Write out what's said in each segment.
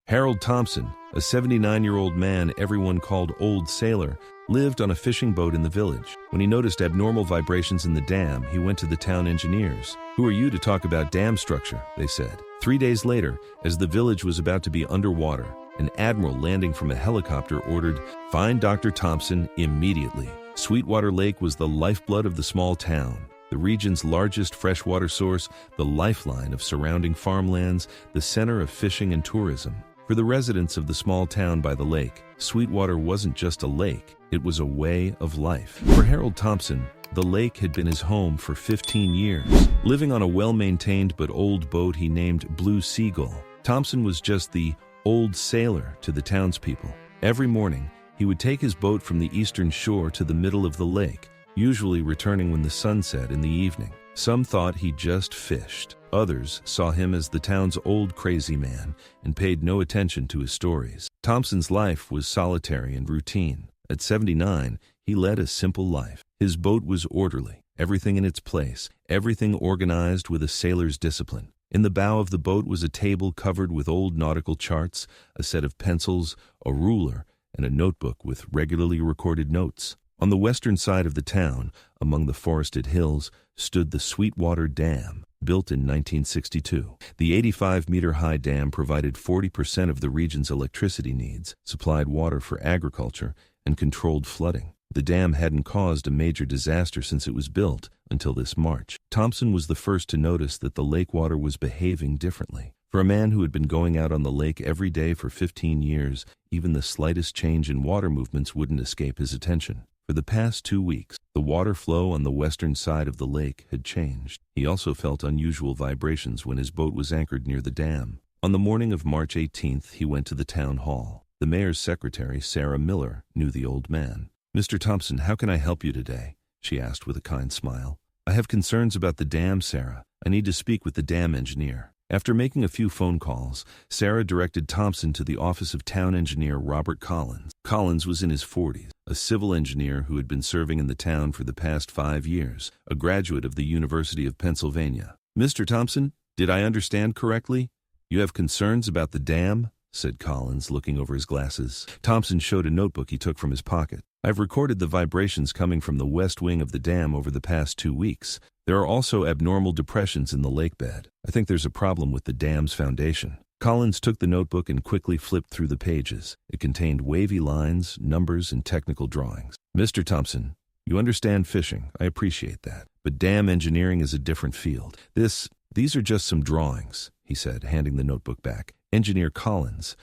Harold Thompson, a 79-year-old man everyone called Old Sailor, lived on a fishing boat in the village. When he noticed abnormal vibrations in the dam, he went to the town engineers. "Who are you to talk about dam structure?" they said. 3 days later, as the village was about to be underwater, an admiral landing from a helicopter ordered, "Find Dr. Thompson immediately." Sweetwater Lake was the lifeblood of the small town, the region's largest freshwater source, the lifeline of surrounding farmlands, the center of fishing and tourism. For the residents of the small town by the lake, Sweetwater wasn't just a lake, it was a way of life. For Harold Thompson, the lake had been his home for 15 years. Living on a well-maintained but old boat he named Blue Seagull, Thompson was just the old sailor to the townspeople. Every morning, he would take his boat from the eastern shore to the middle of the lake, usually returning when the sun set in the evening. Some thought he just fished. Others saw him as the town's old crazy man and paid no attention to his stories. Thompson's life was solitary and routine. At 79, he led a simple life. His boat was orderly, everything in its place, everything organized with a sailor's discipline. In the bow of the boat was a table covered with old nautical charts, a set of pencils, a ruler, and a notebook with regularly recorded notes. On the western side of the town, among the forested hills, stood the Sweetwater Dam, built in 1962. The 85-meter-high dam provided 40% of the region's electricity needs, supplied water for agriculture, and controlled flooding. The dam hadn't caused a major disaster since it was built until this March. Thompson was the first to notice that the lake water was behaving differently. For a man who had been going out on the lake every day for 15 years, even the slightest change in water movements wouldn't escape his attention. For the past 2 weeks, the water flow on the western side of the lake had changed. He also felt unusual vibrations when his boat was anchored near the dam. On the morning of March 18th, he went to the town hall. The mayor's secretary, Sarah Miller, knew the old man. "Mr. Thompson, how can I help you today?" she asked with a kind smile. "I have concerns about the dam, Sarah. I need to speak with the dam engineer." After making a few phone calls, Sarah directed Thompson to the office of town engineer Robert Collins. Collins was in his 40s, a civil engineer who had been serving in the town for the past 5 years, a graduate of the University of Pennsylvania. "Mr. Thompson, did I understand correctly? You have concerns about the dam?" said Collins, looking over his glasses. Thompson showed a notebook he took from his pocket. "I've recorded the vibrations coming from the west wing of the dam over the past 2 weeks. There are also abnormal depressions in the lake bed. I think there's a problem with the dam's foundation." Collins took the notebook and quickly flipped through the pages. It contained wavy lines, numbers, and technical drawings. "Mr. Thompson, you understand fishing. I appreciate that. But dam engineering is a different field. These are just some drawings," he said, handing the notebook back. "Engineer Collins,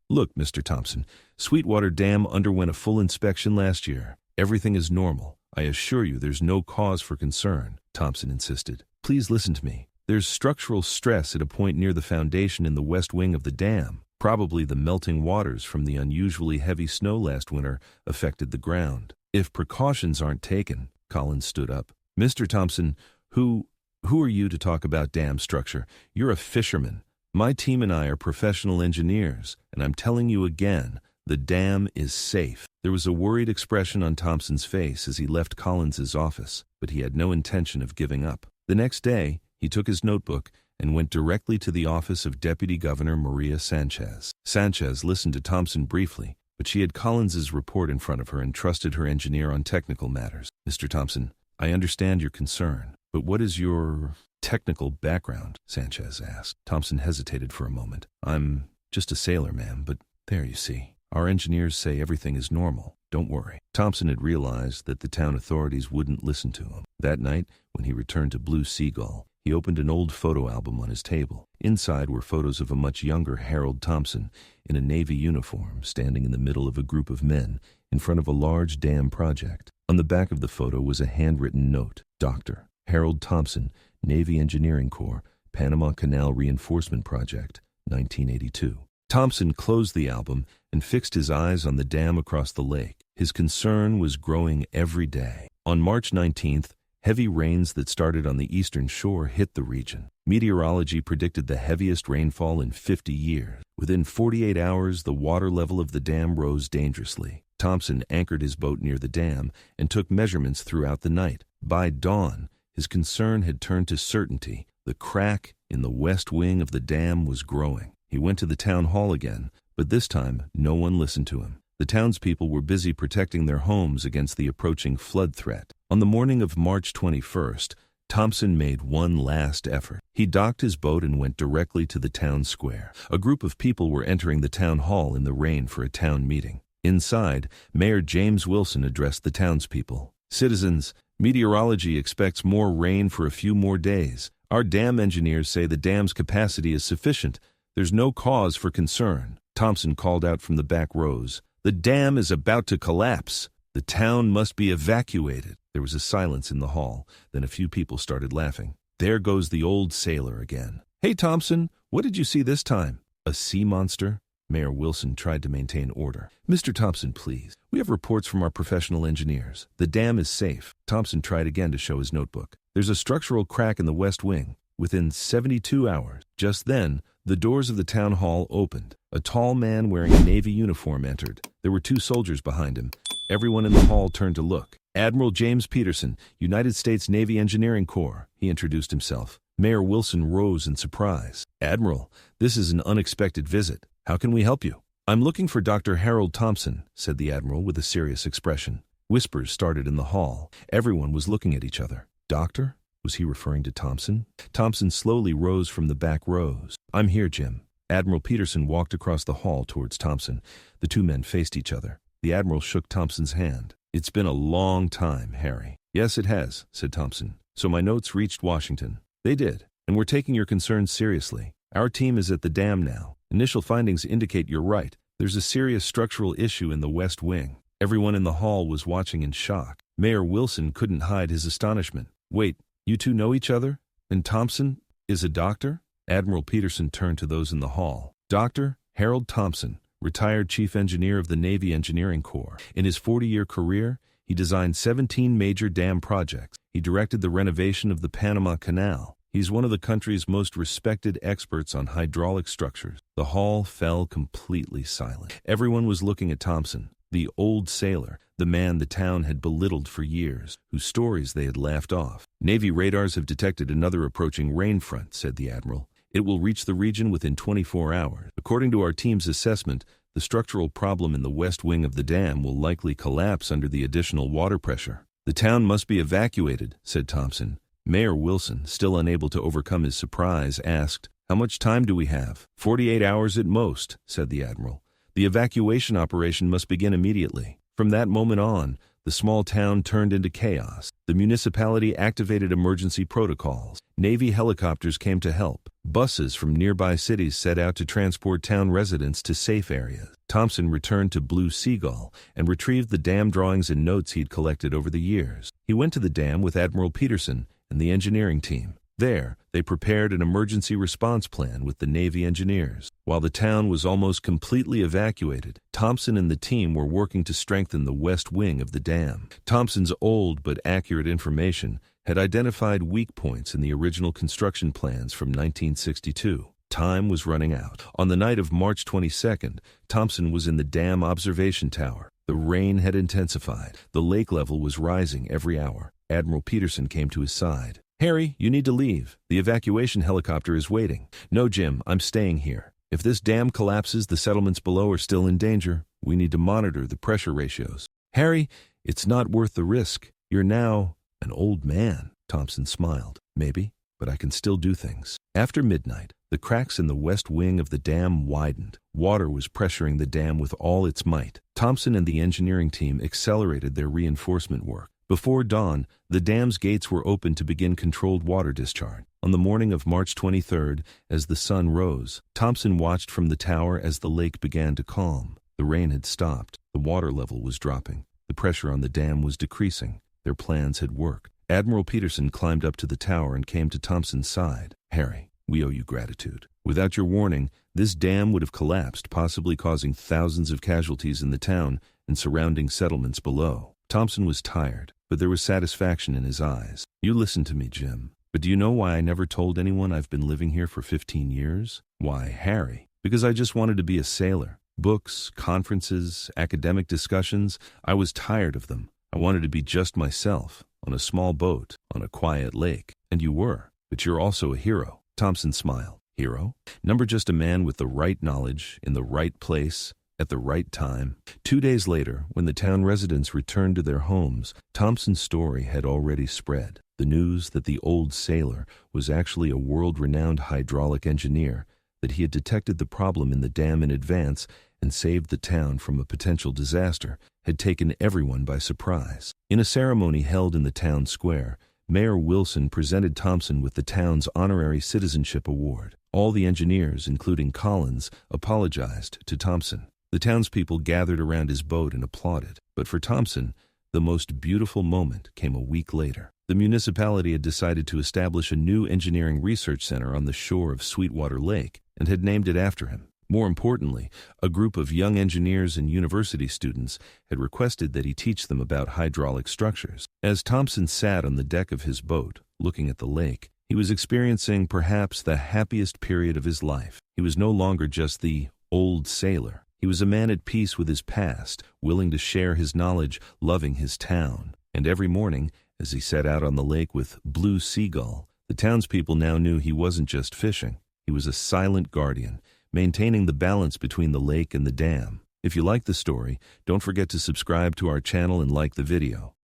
Look, Mr. Thompson, Sweetwater Dam underwent a full inspection last year. Everything is normal. I assure you there's no cause for concern," Thompson insisted. "Please listen to me. There's structural stress at a point near the foundation in the west wing of the dam. Probably the melting waters from the unusually heavy snow last winter affected the ground. If precautions aren't taken," Collins stood up. "Mr. Thompson, who are you to talk about dam structure? You're a fisherman. My team and I are professional engineers, and I'm telling you again, the dam is safe." There was a worried expression on Thompson's face as he left Collins's office, but he had no intention of giving up. The next day, he took his notebook and went directly to the office of Deputy Governor Maria Sanchez. Sanchez listened to Thompson briefly, but she had Collins's report in front of her and trusted her engineer on technical matters. "Mr. Thompson, I understand your concern, but what is your technical background?" Sanchez asked. Thompson hesitated for a moment. "I'm just a sailor, ma'am, but there you see. Our engineers say everything is normal. Don't worry." Thompson had realized that the town authorities wouldn't listen to him. That night, when he returned to Blue Seagull, he opened an old photo album on his table. Inside were photos of a much younger Harold Thompson in a Navy uniform standing in the middle of a group of men in front of a large dam project. On the back of the photo was a handwritten note. "Dr. Harold Thompson, Navy Engineering Corps, Panama Canal Reinforcement Project, 1982. Thompson closed the album and fixed his eyes on the dam across the lake. His concern was growing every day. On March 19th, heavy rains that started on the eastern shore hit the region. Meteorology predicted the heaviest rainfall in 50 years. Within 48 hours, the water level of the dam rose dangerously. Thompson anchored his boat near the dam and took measurements throughout the night. By dawn, his concern had turned to certainty. The crack in the west wing of the dam was growing. He went to the town hall again, but this time no one listened to him. The townspeople were busy protecting their homes against the approaching flood threat. On the morning of March 21st, Thompson made one last effort. He docked his boat and went directly to the town square. A group of people were entering the town hall in the rain for a town meeting. Inside, Mayor James Wilson addressed the townspeople. "Citizens, meteorology expects more rain for a few more days. Our dam engineers say the dam's capacity is sufficient. There's no cause for concern." Thompson called out from the back rows, "The dam is about to collapse. The town must be evacuated." There was a silence in the hall. Then a few people started laughing. "There goes the old sailor again." "Hey, Thompson, what did you see this time? A sea monster?" Mayor Wilson tried to maintain order. "Mr. Thompson, please. We have reports from our professional engineers. The dam is safe." Thompson tried again to show his notebook. "There's a structural crack in the west wing. Within 72 hours. Just then, the doors of the town hall opened. A tall man wearing a Navy uniform entered. There were 2 soldiers behind him. Everyone in the hall turned to look. "Admiral James Peterson, United States Navy Engineering Corps," he introduced himself. Mayor Wilson rose in surprise. "Admiral, this is an unexpected visit. How can we help you?" "I'm looking for Dr. Harold Thompson," said the Admiral with a serious expression. Whispers started in the hall. Everyone was looking at each other. "Doctor?" Was he referring to Thompson? Thompson slowly rose from the back rows. "I'm here, Jim." Admiral Peterson walked across the hall towards Thompson. The 2 men faced each other. The Admiral shook Thompson's hand. "It's been a long time, Harry." "Yes, it has," said Thompson. "So my notes reached Washington." "They did, and we're taking your concerns seriously. Our team is at the dam now. Initial findings indicate you're right. There's a serious structural issue in the west wing." Everyone in the hall was watching in shock. Mayor Wilson couldn't hide his astonishment. "Wait, you 2 know each other? And Thompson is a doctor?" Admiral Peterson turned to those in the hall. "Dr. Harold Thompson, retired Chief Engineer of the Navy Engineering Corps. In his 40-year career, he designed 17 major dam projects. He directed the renovation of the Panama Canal. He's one of the country's most respected experts on hydraulic structures." The hall fell completely silent. Everyone was looking at Thompson, the old sailor, the man the town had belittled for years, whose stories they had laughed off. "Navy radars have detected another approaching rain front," said the Admiral. "It will reach the region within 24 hours. According to our team's assessment, the structural problem in the west wing of the dam will likely collapse under the additional water pressure." "The town must be evacuated," said Thompson. Mayor Wilson, still unable to overcome his surprise, asked, "How much time do we have?" 48 hours at most," said the Admiral. "The evacuation operation must begin immediately." From that moment on, the small town turned into chaos. The municipality activated emergency protocols. Navy helicopters came to help. Buses from nearby cities set out to transport town residents to safe areas. Thompson returned to Blue Seagull and retrieved the dam drawings and notes he'd collected over the years. He went to the dam with Admiral Peterson and the engineering team. There, they prepared an emergency response plan with the Navy engineers. While the town was almost completely evacuated, Thompson and the team were working to strengthen the west wing of the dam. Thompson's old but accurate information had identified weak points in the original construction plans from 1962. Time was running out. On the night of March 22nd, Thompson was in the dam observation tower. The rain had intensified. The lake level was rising every hour. Admiral Peterson came to his side. "Harry, you need to leave. The evacuation helicopter is waiting." "No, Jim, I'm staying here. If this dam collapses, the settlements below are still in danger. We need to monitor the pressure ratios." "Harry, it's not worth the risk. You're now an old man." Thompson smiled. "Maybe, but I can still do things." After midnight, the cracks in the west wing of the dam widened. Water was pressuring the dam with all its might. Thompson and the engineering team accelerated their reinforcement work. Before dawn, the dam's gates were opened to begin controlled water discharge. On the morning of March 23rd, as the sun rose, Thompson watched from the tower as the lake began to calm. The rain had stopped. The water level was dropping. The pressure on the dam was decreasing. Their plans had worked. Admiral Peterson climbed up to the tower and came to Thompson's side. "Harry, we owe you gratitude. Without your warning, this dam would have collapsed, possibly causing thousands of casualties in the town and surrounding settlements below." Thompson was tired, but there was satisfaction in his eyes. "You listened to me, Jim. But do you know why I never told anyone I've been living here for 15 years? Why, Harry, because I just wanted to be a sailor. Books, conferences, academic discussions, I was tired of them. I wanted to be just myself, on a small boat, on a quiet lake. And you were, but you're also a hero." Thompson smiled. Hero? Number just a man with the right knowledge, in the right place, at the right time. 2 days later, when the town residents returned to their homes, Thompson's story had already spread. The news that the old sailor was actually a world-renowned hydraulic engineer, that he had detected the problem in the dam in advance and saved the town from a potential disaster, had taken everyone by surprise. In a ceremony held in the town square, Mayor Wilson presented Thompson with the town's honorary citizenship award. All the engineers, including Collins, apologized to Thompson. The townspeople gathered around his boat and applauded. But for Thompson, the most beautiful moment came a week later. The municipality had decided to establish a new engineering research center on the shore of Sweetwater Lake and had named it after him. More importantly, a group of young engineers and university students had requested that he teach them about hydraulic structures. As Thompson sat on the deck of his boat, looking at the lake, he was experiencing perhaps the happiest period of his life. He was no longer just the old sailor. He was a man at peace with his past, willing to share his knowledge, loving his town. And every morning, as he set out on the lake with Blue Seagull, the townspeople now knew he wasn't just fishing. He was a silent guardian, maintaining the balance between the lake and the dam. If you like the story, don't forget to subscribe to our channel and like the video.